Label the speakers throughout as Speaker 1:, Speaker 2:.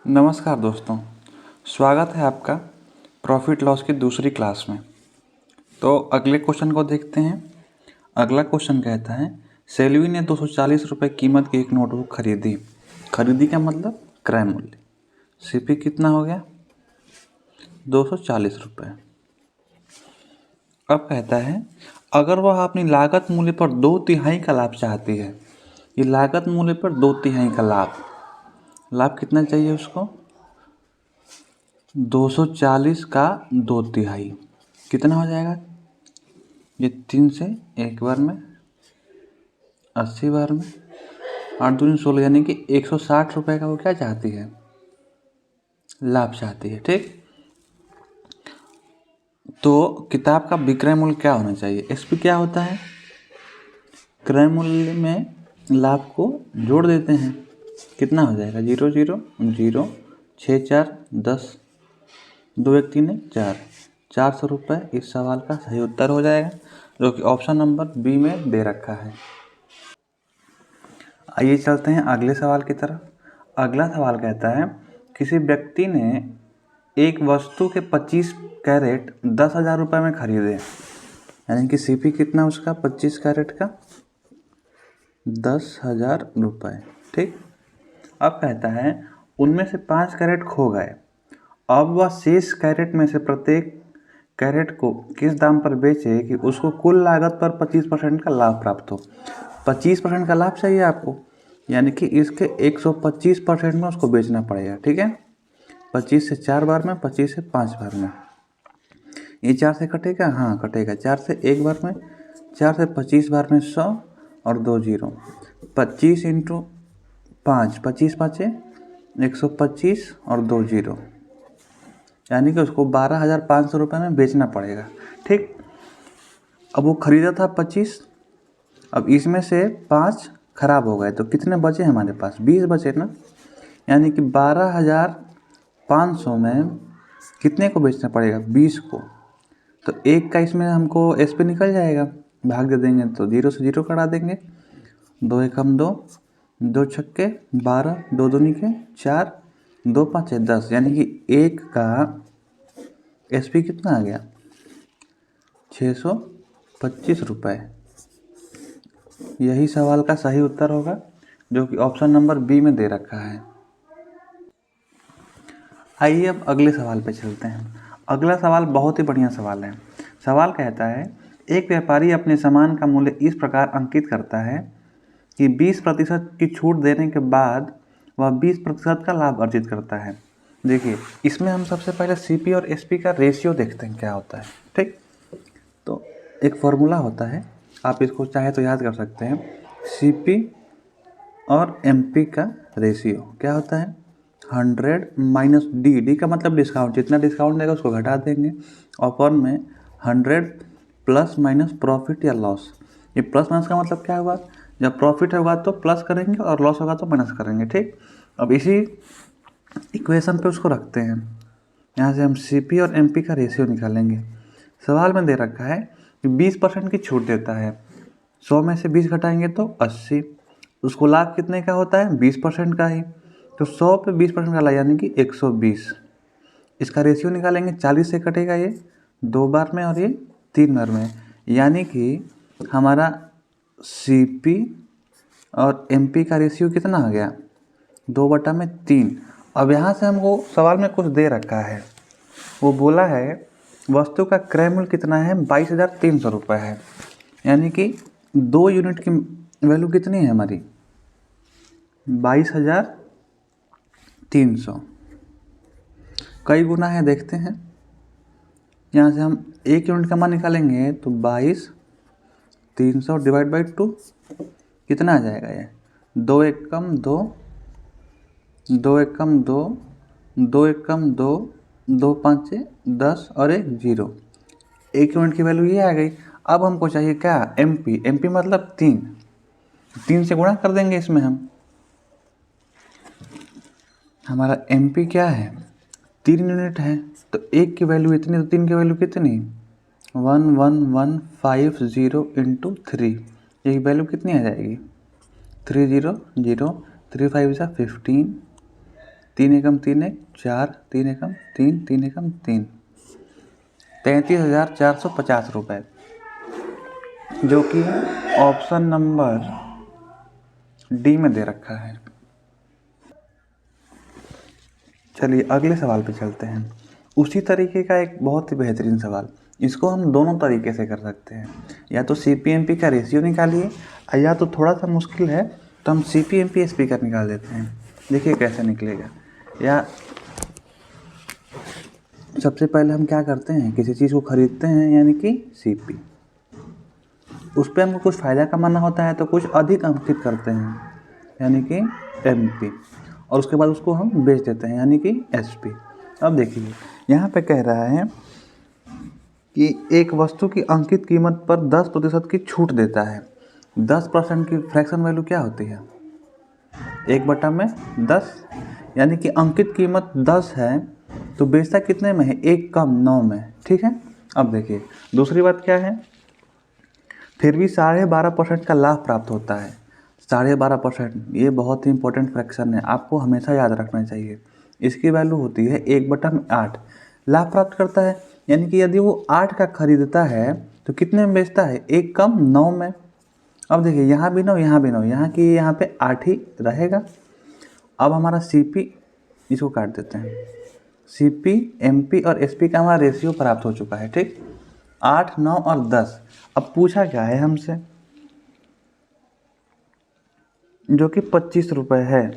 Speaker 1: नमस्कार दोस्तों, स्वागत है आपका प्रॉफिट लॉस की दूसरी क्लास में। तो अगले क्वेश्चन को देखते हैं। अगला क्वेश्चन कहता है, सेल्वी ने 240 रुपये कीमत की एक नोटबुक खरीदी। खरीदी का मतलब क्रय मूल्य। सीपी कितना हो गया? 240 रुपये। अब कहता है, अगर वह अपनी लागत मूल्य पर 2/3 का लाभ चाहती है। ये लागत मूल्य पर 2/3 का लाभ कितना चाहिए उसको? 240 का 2/3 कितना हो जाएगा? ये 3 से 1 बार में, 80 बार में, 8 दूनी 16, यानी कि 160 रुपये का वो क्या चाहती है? लाभ चाहती है। ठीक, तो किताब का विक्रय मूल्य क्या होना चाहिए? एसपी क्या होता है? क्रय मूल्य में लाभ को जोड़ देते हैं। कितना हो जाएगा? 0 0 0 6 4 10 2 1 3 1 4 400 रुपये इस सवाल का सही उत्तर हो जाएगा, जो कि ऑप्शन नंबर बी में दे रखा है। आइए चलते हैं अगले सवाल की तरफ। अगला सवाल कहता है, किसी व्यक्ति ने एक वस्तु के 25 कैरेट 10,000 रुपये में खरीदे। यानी कि सीपी कितना उसका 25 कैरेट का? 10,000 रुपये। ठीक, अब कहता है उनमें से 5 कैरेट खो गए। अब वह शेष कैरेट में से प्रत्येक कैरेट को किस दाम पर बेचे कि उसको कुल लागत पर 25% का लाभ प्राप्त हो। 25% का लाभ चाहिए आपको, यानी कि इसके 125% में उसको बेचना पड़ेगा। ठीक है, 25 से 4 बार में, 25 से 5 बार में। ये 4 से कटेगा? हाँ कटेगा। 4 से 1 बार में, 4 से 25 बार में 100 और 2 जीरो। 25 इंटू 5, 25 पाँचे 125 और 2 जीरो, यानी कि उसको 12,500 रुपये में बेचना पड़ेगा। ठीक, अब वो खरीदा था 25, अब इसमें से 5 खराब हो गए तो कितने बचे हमारे पास? 20 बचे ना, यानी कि 12,500 में कितने को बेचना पड़ेगा? 20 को। तो एक का इसमें हमको एस पे निकल जाएगा, भाग दे देंगे तो 0 से 0 कटा देंगे। 2 एकम 2, 2 छक्के 12, 2 दूनी के 4, 2 पाँचे 10, यानी कि एक का एस पी कितना आ गया? 625 रुपये। यही सवाल का सही उत्तर होगा, जो कि ऑप्शन नंबर बी में दे रखा है। आइए अब अगले सवाल पे चलते हैं। अगला सवाल बहुत ही बढ़िया सवाल है। सवाल कहता है, एक व्यापारी अपने सामान का मूल्य इस प्रकार अंकित करता है कि 20% की छूट देने के बाद वह 20% का लाभ अर्जित करता है। देखिए, इसमें हम सबसे पहले सीपी और एसपी का रेशियो देखते हैं क्या होता है। ठीक, तो एक फॉर्मूला होता है, आप इसको चाहे तो याद कर सकते हैं। सीपी और एमपी का रेशियो क्या होता है? 100 माइनस डी। डी का मतलब डिस्काउंट, जितना डिस्काउंट देगा उसको घटा देंगे। अपॉन में 100 प्लस माइनस प्रॉफिट या लॉस। ये प्लस माइनस का मतलब क्या हुआ? जब प्रॉफिट होगा तो प्लस करेंगे और लॉस होगा तो माइनस करेंगे। ठीक, अब इसी इक्वेशन पे उसको रखते हैं। यहाँ से हम सीपी और एमपी का रेशियो निकालेंगे। सवाल में दे रखा है कि 20% की छूट देता है। 100 में से 20 घटाएंगे तो 80। उसको लाभ कितने का होता है? 20% का ही। तो 100 पे 20% का लाभ यानी कि 120। इसका रेशियो निकालेंगे, 40 से कटेगा ये 2 बार में और ये 3 बार में, यानी कि हमारा सीपी और एमपी का रेशियो कितना आ गया? 2/3। अब यहाँ से हमको सवाल में कुछ दे रखा है। वो बोला है वस्तु का क्रय मूल्य कितना है? 22,300 रुपये है, यानी कि 2 यूनिट की वैल्यू कितनी है हमारी? 22,300। कई गुना है देखते हैं। यहाँ से हम 1 यूनिट का मान निकालेंगे तो 22,300 डिवाइड बाई 2 कितना आ जाएगा? ये 2 एकम 2, 2 एकम 2, 2 एकम 2, 2 पाँचे 10 और 1 जीरो। 1 यूनिट की वैल्यू ये आ गई। अब हमको चाहिए क्या? एमपी। एमपी मतलब 3 से गुणा कर देंगे इसमें हम। हमारा एमपी क्या है? 3 यूनिट है, तो 1 की वैल्यू इतनी तो 3 की वैल्यू कितनी? 1150 इंटू 3। ये वैल्यू कितनी आ जाएगी? 300, 3 5 15, 3 एकम 3 एक 4, 3 एकम 3, 3 एकम 3, 33,450 रुपये, जो कि ऑप्शन नंबर डी में दे रखा है। चलिए अगले सवाल पे चलते हैं। उसी तरीके का एक बहुत ही बेहतरीन सवाल, इसको हम दोनों तरीके से कर सकते हैं। या तो CPMP का रेशियो निकालिए, या तो थोड़ा सा मुश्किल है तो हम CPMP SP का निकाल देते हैं। देखिए कैसे निकलेगा। या सबसे पहले हम क्या करते हैं, किसी चीज़ को खरीदते हैं यानी कि CP, उस पर हमको कुछ फ़ायदा कमाना होता है तो कुछ अधिक अंकित करते हैं यानी कि MP, और उसके बाद उसको हम बेच देते हैं यानी कि SP। अब देखिए यहाँ पे कह रहा है कि एक वस्तु की अंकित कीमत पर 10% की छूट देता है। 10% की फ्रैक्शन वैल्यू क्या होती है, 1/10, यानी कि अंकित कीमत 10 है तो बेचता कितने में है, 1 कम 9 में। ठीक है। अब देखिए दूसरी बात क्या है, फिर भी 12.5% का लाभ प्राप्त होता है। 12.5%, ये बहुत ही इंपॉर्टेंट फ्रैक्शन है, आपको हमेशा याद रखना चाहिए। इसकी वैल्यू होती है 1/8। लाभ प्राप्त करता है यानी कि यदि वो 8 का खरीदता है तो कितने में बेचता है, 1 कम 9 में। अब देखिए यहाँ भी 9, यहाँ भी 9, यहाँ की यहाँ पे 8 ही रहेगा। अब हमारा CP, इसको काट देते हैं, CP, MP और SP का हमारा रेशियो प्राप्त हो चुका है। ठीक, 8, 9 और 10। अब पूछा क्या है हमसे, जो कि 25 रुपये है।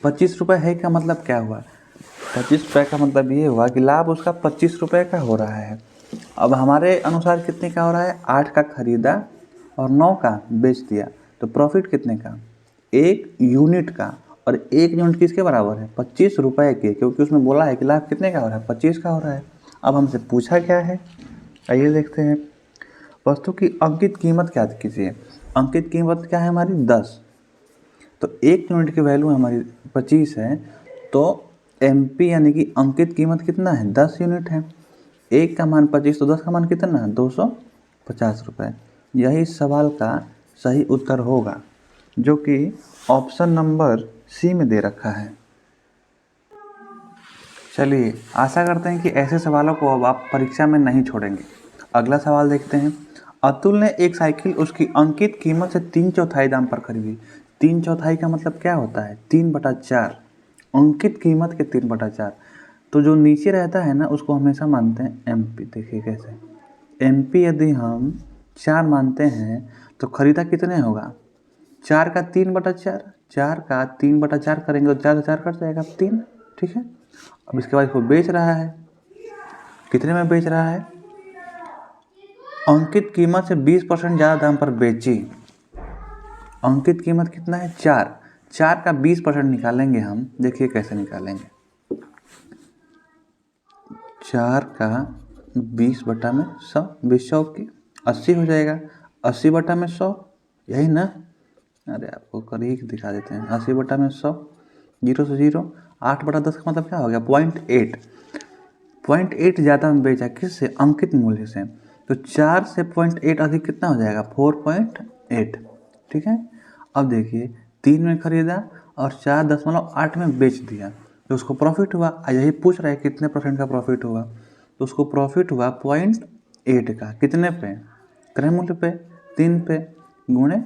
Speaker 1: 25 रुपये है का मतलब क्या हुआ, 25 रुपये का मतलब ये हुआ कि लाभ उसका 25 रुपये का हो रहा है। अब हमारे अनुसार कितने का हो रहा है, 8 का खरीदा और 9 का बेच दिया, तो प्रॉफिट कितने का, 1 यूनिट का। और 1 यूनिट किसके बराबर है, 25 रुपये के, क्योंकि उसमें बोला है कि लाभ कितने का हो रहा है, 25 का हो रहा है। अब हमसे पूछा क्या है, आइए देखते हैं। वस्तु की अंकित कीमत क्या कीजिए, अंकित कीमत क्या है हमारी 10, तो 1 यूनिट की वैल्यू हमारी 25 है, तो MP यानी कि अंकित कीमत कितना है, 10 यूनिट है। 1 का मान 25 तो 10 का मान कितना है, 250 रुपये। यही सवाल का सही उत्तर होगा, जो कि ऑप्शन नंबर C में दे रखा है। चलिए आशा करते हैं कि ऐसे सवालों को अब आप परीक्षा में नहीं छोड़ेंगे। अगला सवाल देखते हैं। अतुल ने एक साइकिल उसकी अंकित कीमत से 3/4 दाम पर खरीदी। 3/4 का मतलब क्या होता है, 3/4, अंकित कीमत के 3/4। तो जो नीचे रहता है ना उसको हमेशा मानते हैं MP। देखिए कैसे, MP यदि हम 4 मानते हैं तो खरीदा कितने होगा, 4 का 3/4, 4 का 3/4 करेंगे तो 4 से 4 कट जाएगा 3। ठीक है। अब इसके बाद इसको बेच रहा है, कितने में बेच रहा है, अंकित कीमत से 20% ज़्यादा दाम पर बेची। अंकित कीमत कितना है, 4, 4 का 20% निकालेंगे हम, देखिए कैसे निकालेंगे। 4 का 20/100, 20 100 की 80 हो जाएगा, 80/100, यही ना। अरे आपको करीब दिखा देते हैं, 80/100, 0 से 0, 8/10 का मतलब क्या हो गया, 0.8। 0.8 ज़्यादा में बेचा, किससे, अंकित मूल्य से। तो 4 से 0.8 अधिक कितना हो जाएगा, 4.8। ठीक है। अब देखिए 3 में खरीदा और 4.8 में बेच दिया तो उसको प्रॉफिट हुआ। यही पूछ रहा है कितने % का प्रॉफिट हुआ, तो उसको प्रॉफिट हुआ 0.8 का, कितने पे, क्रय मूल्य पे, 3 पे, गुणे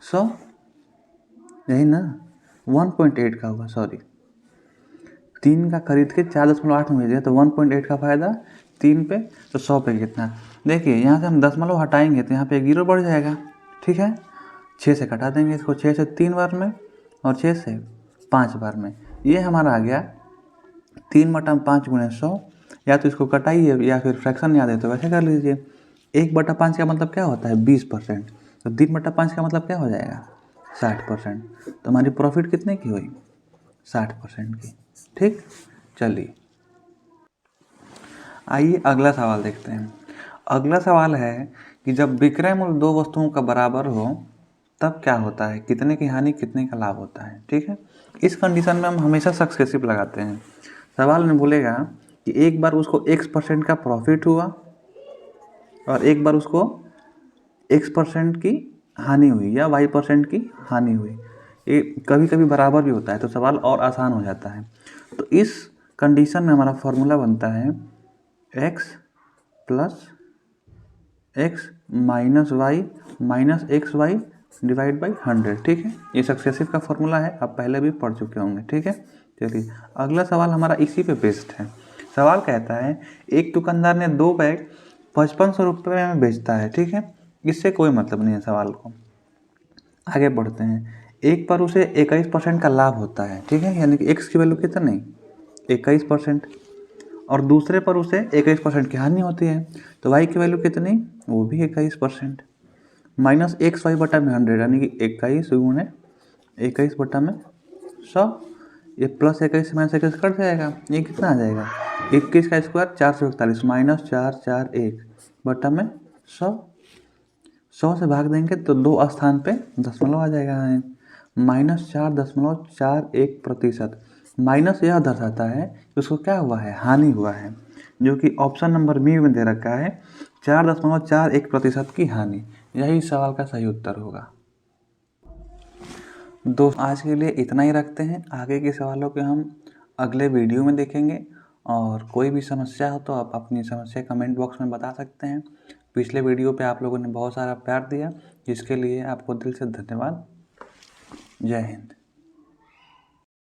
Speaker 1: 100, यही ना, 1.8 का हुआ, सॉरी। 3 का खरीद के 4.8 में दिया तो 1.8 का फायदा 3 पे, तो 100 पे कितना। देखिए यहाँ से हम दशमलव हटाएंगे तो यहाँ पे 1 जीरो बढ़ जाएगा। ठीक है। 6 से कटा देंगे इसको, 6 से 3 बार में और 6 से 5 बार में, ये हमारा आ गया 3/5 गुणे 100। या तो इसको कटाइए या फिर फ्रैक्शन याद है तो वैसे कर लीजिए। 1/5 का मतलब क्या होता है, 20%, तो 3/5 का मतलब क्या हो जाएगा, 60%। तो हमारी प्रॉफिट कितने की हुई, 60% की। ठीक। चलिए आइए अगला सवाल देखते हैं। अगला सवाल है कि जब विक्रय मूल्य 2 वस्तुओं का बराबर हो तब क्या होता है, कितने की हानि कितने का लाभ होता है। ठीक है। इस कंडीशन में हम हमेशा सक्सेसिव लगाते हैं। सवाल में बोलेगा कि एक बार उसको X% का प्रॉफिट हुआ और एक बार उसको X% की हानि हुई या Y% की हानि हुई। ये कभी कभी बराबर भी होता है, तो सवाल और आसान हो जाता है। तो इस कंडीशन में हमारा फॉर्मूला बनता है x plus x minus y minus x y divide by 100। ठीक है, ये सक्सेसिव का फॉर्मूला है, आप पहले भी पढ़ चुके होंगे। ठीक है, चलिए अगला सवाल हमारा इसी पे बेस्ड है। सवाल कहता है एक दुकानदार ने 2 बैग 5500 रुपये में बेचता है। ठीक है, इससे कोई मतलब नहीं है सवाल को, आगे बढ़ते हैं। एक पर उसे 21% का लाभ होता है। ठीक है, यानी कि एक्स की वैल्यू कितनी 21%, और दूसरे पर उसे 21% की हानि होती है, तो वाई की वैल्यू कितनी, वो भी 21%। माइनस एक्स वाई बटा में 100, यानी कि 21 गुणे 21 बटा में 100, ये प्लस 21 माइनस 21 कट जाएगा, ये कितना आ जाएगा 21 का स्क्वायर 441 माइनस 441 बटा में 100। 100 से भाग देंगे तो 2 स्थान पे दशमलव आ जाएगा, -4.41%। माइनस यह दर्शाता है कि उसको क्या हुआ है, हानि हुआ है, जो कि ऑप्शन नंबर बी में दे रखा है 4.41% की हानि। यही सवाल का सही उत्तर होगा। दोस्त आज के लिए इतना ही रखते हैं, आगे के सवालों के हम अगले वीडियो में देखेंगे। और कोई भी समस्या हो तो आप अपनी समस्या कमेंट बॉक्स में बता सकते हैं। पिछले वीडियो पे आप लोगों ने बहुत सारा प्यार दिया, जिसके लिए आपको दिल से धन्यवाद। जय हिंद।